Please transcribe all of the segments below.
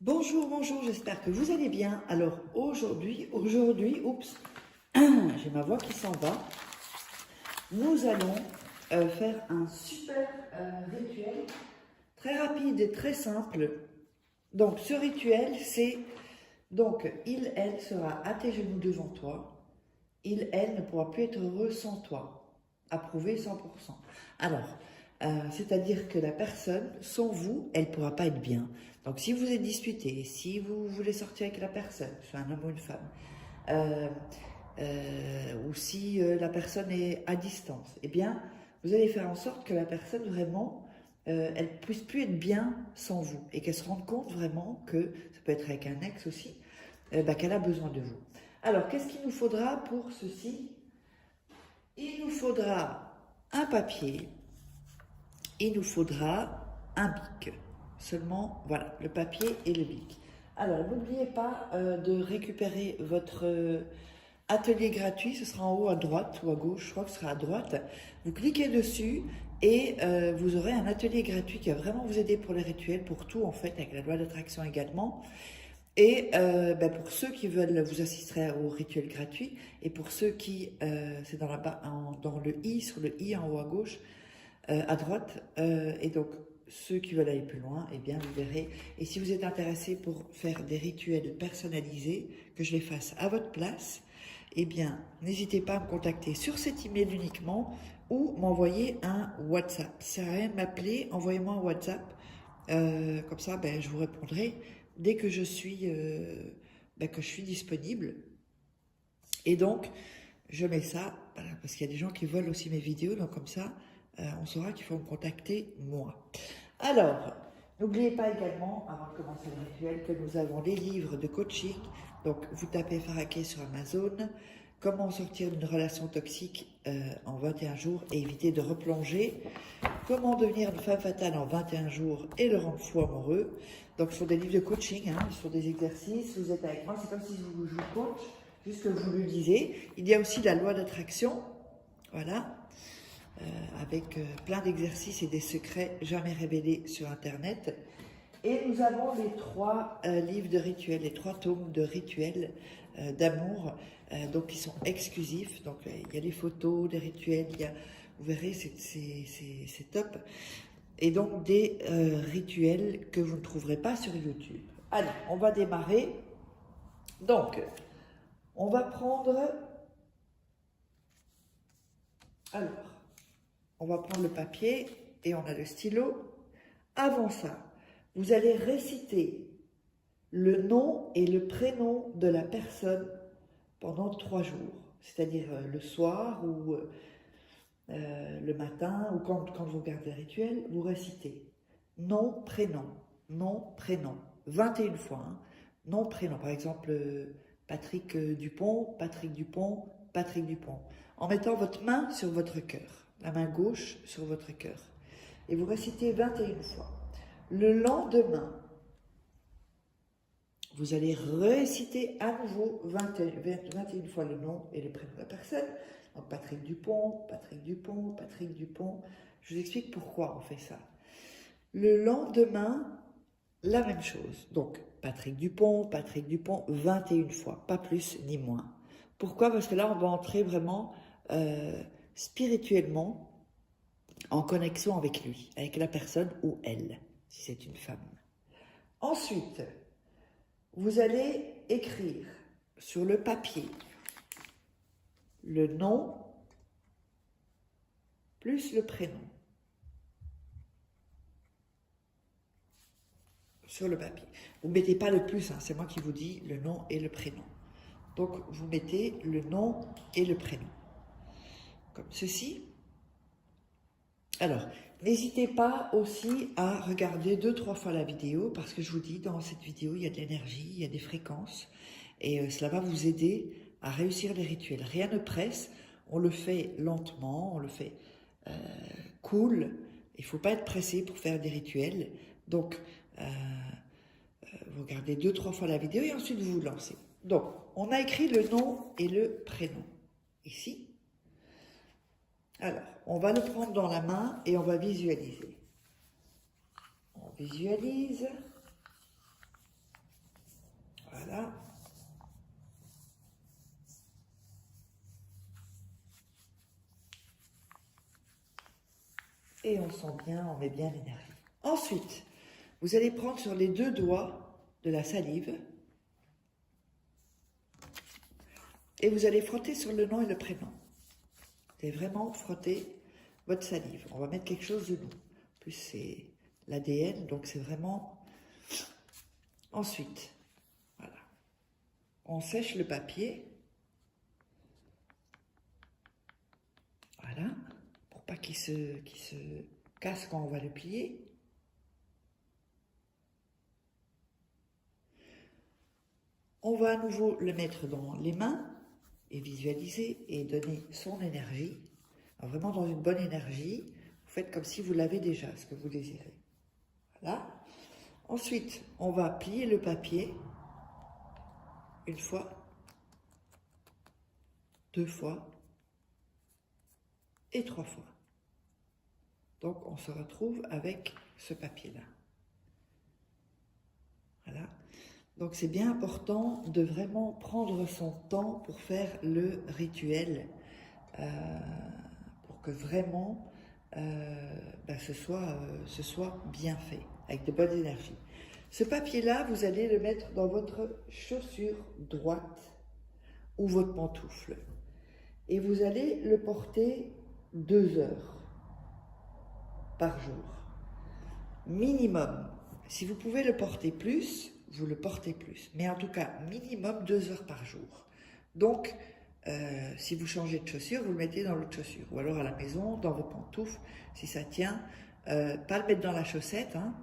Bonjour, bonjour, j'espère que vous allez bien. Alors aujourd'hui, oups, j'ai ma voix qui s'en va. Nous allons faire un super rituel très rapide et très simple. Donc ce rituel, c'est donc elle sera à tes genoux devant toi. Elle ne pourra plus être heureux sans toi. Approuvé 100%. Alors, c'est-à-dire que la personne, sans vous, elle ne pourra pas être bien. Donc, si vous êtes disputé, si vous voulez sortir avec la personne, soit un homme ou une femme, euh, ou si la personne est à distance, eh bien, vous allez faire en sorte que la personne vraiment, elle ne puisse plus être bien sans vous et qu'elle se rende compte vraiment que, ça peut être avec un ex aussi, qu'elle a besoin de vous. Alors, qu'est-ce qu'il nous faudra pour ceci? Il nous faudra un papier, il nous faudra un bic. Seulement, voilà, le papier et le bic. Alors, n'oubliez pas de récupérer votre atelier gratuit. Ce sera en haut à droite ou à gauche, je crois que ce sera à droite. Vous cliquez dessus et vous aurez un atelier gratuit qui va vraiment vous aider pour les rituels, pour tout en fait, avec la loi d'attraction également. Et pour ceux qui veulent, vous assisterez au rituel gratuit. Et pour ceux qui, c'est dans le i, sur le i en haut à gauche, à droite. Et donc, ceux qui veulent aller plus loin, eh bien, vous verrez. Et si vous êtes intéressé pour faire des rituels personnalisés, que je les fasse à votre place, eh bien, n'hésitez pas à me contacter sur cet email uniquement ou m'envoyer un WhatsApp. Ça sert à rien de m'appeler, envoyez-moi un WhatsApp. Comme ça, je vous répondrai dès que que je suis disponible. Et donc, je mets ça, voilà, parce qu'il y a des gens qui veulent aussi mes vidéos, donc comme ça, on saura qu'il faut me contacter moi. Alors, n'oubliez pas également, avant de commencer le rituel, que nous avons les livres de coaching. Donc, vous tapez Faraké sur Amazon, comment sortir d'une relation toxique en 21 jours et éviter de replonger, comment devenir une femme fatale en 21 jours et le rendre fou amoureux. Donc, ce sont des livres de coaching, hein, ce sont des exercices, vous êtes avec moi, c'est comme si je vous coach, juste que vous le disiez. Il y a aussi la loi d'attraction, voilà, avec plein d'exercices et des secrets jamais révélés sur Internet. Et nous avons les trois livres de rituels, les trois tomes de rituels d'amour, donc qui sont exclusifs. Donc il y a les photos, les rituels, vous verrez, c'est top. Et donc des rituels que vous ne trouverez pas sur YouTube. Allez, on va démarrer. Donc, on va prendre... Alors, on va prendre le papier et on a le stylo. Avant ça, vous allez réciter le nom et le prénom de la personne pendant 3 jours. C'est-à-dire le soir ou le matin ou quand vous regardez le rituel, vous récitez nom, prénom, nom, prénom. 21 fois. Hein. Nom, prénom. Par exemple, Patrick Dupont, Patrick Dupont, Patrick Dupont. En mettant votre main sur votre cœur, la main gauche sur votre cœur. Et vous récitez 21 fois. Le lendemain, vous allez réciter à nouveau 21 fois le nom et le prénom de la personne. Donc Patrick Dupont, Patrick Dupont, Patrick Dupont. Je vous explique pourquoi on fait ça. Le lendemain, la même chose. Donc Patrick Dupont, 21 fois, pas plus ni moins. Pourquoi? Parce que là, on va entrer vraiment spirituellement en connexion avec lui, avec la personne ou elle, si c'est une femme. Ensuite, vous allez écrire sur le papier le nom plus le prénom. Sur le papier. Vous ne mettez pas le plus, hein, c'est moi qui vous dis le nom et le prénom. Donc vous mettez le nom et le prénom. Comme ceci. Alors, n'hésitez pas aussi à regarder 2-3 fois la vidéo parce que je vous dis, dans cette vidéo, il y a de l'énergie, il y a des fréquences et cela va vous aider à réussir les rituels. Rien ne presse, on le fait lentement, on le fait cool. Il ne faut pas être pressé pour faire des rituels. Donc, vous regardez 2-3 fois la vidéo et ensuite vous vous lancez. Donc, on a écrit le nom et le prénom ici. Alors, on va le prendre dans la main et on va visualiser. On visualise. Et on sent bien, on met bien l'énergie. Ensuite, vous allez prendre sur les 2 doigts de la salive et vous allez frotter sur le nom et le prénom. Vous allez vraiment frotter votre salive. On va mettre quelque chose de nous. En plus, c'est l'ADN, donc c'est vraiment... Ensuite, voilà. On sèche le papier. Voilà. Pour pas qu'il se casse quand on va le plier. On va à nouveau le mettre dans les mains et visualiser et donner son énergie. Alors vraiment dans une bonne énergie. Vous faites comme si vous l'avez déjà, ce que vous désirez. Voilà. Ensuite, on va plier le papier 1 fois, 2 fois et 3 fois. Donc, on se retrouve avec ce papier-là. Voilà. Donc, c'est bien important de vraiment prendre son temps pour faire le rituel, pour que vraiment ce soit bien fait, avec de bonnes énergies. Ce papier-là, vous allez le mettre dans votre chaussure droite ou votre pantoufle. Et vous allez le porter 2 heures par jour. Minimum. Si vous pouvez le porter plus, vous le portez plus. Mais en tout cas, minimum 2 heures par jour. Donc, si vous changez de chaussure, vous le mettez dans l'autre chaussure. Ou alors à la maison, dans vos pantoufles, si ça tient. Pas le mettre dans la chaussette, hein.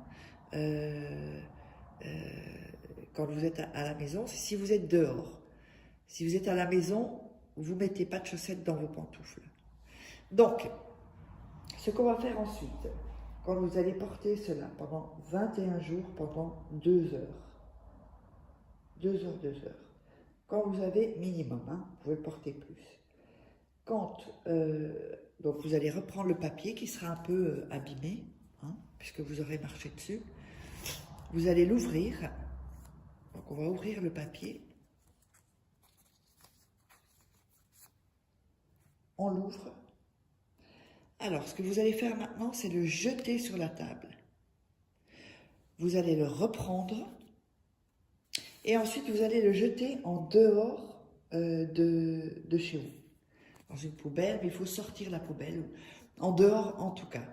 Quand vous êtes à la maison, si vous êtes dehors. Si vous êtes à la maison, vous ne mettez pas de chaussettes dans vos pantoufles. Donc, ce qu'on va faire ensuite, quand vous allez porter cela pendant 21 jours, pendant 2 heures. 2 heures, 2 heures. Quand vous avez minimum, hein, vous pouvez le porter plus. Donc vous allez reprendre le papier qui sera un peu abîmé, hein, puisque vous aurez marché dessus. Vous allez l'ouvrir. Donc on va ouvrir le papier. On l'ouvre. Alors, ce que vous allez faire maintenant, c'est le jeter sur la table. Vous allez le reprendre et ensuite vous allez le jeter en dehors de chez vous. Dans une poubelle, mais il faut sortir la poubelle, en dehors en tout cas.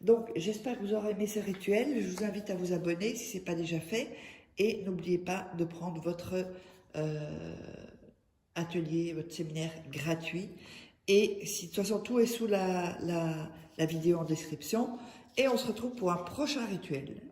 Donc, j'espère que vous aurez aimé ce rituel. Je vous invite à vous abonner si ce n'est pas déjà fait. Et n'oubliez pas de prendre votre atelier, votre séminaire gratuit. Et si, de toute façon, tout est sous la vidéo en description. Et on se retrouve pour un prochain rituel.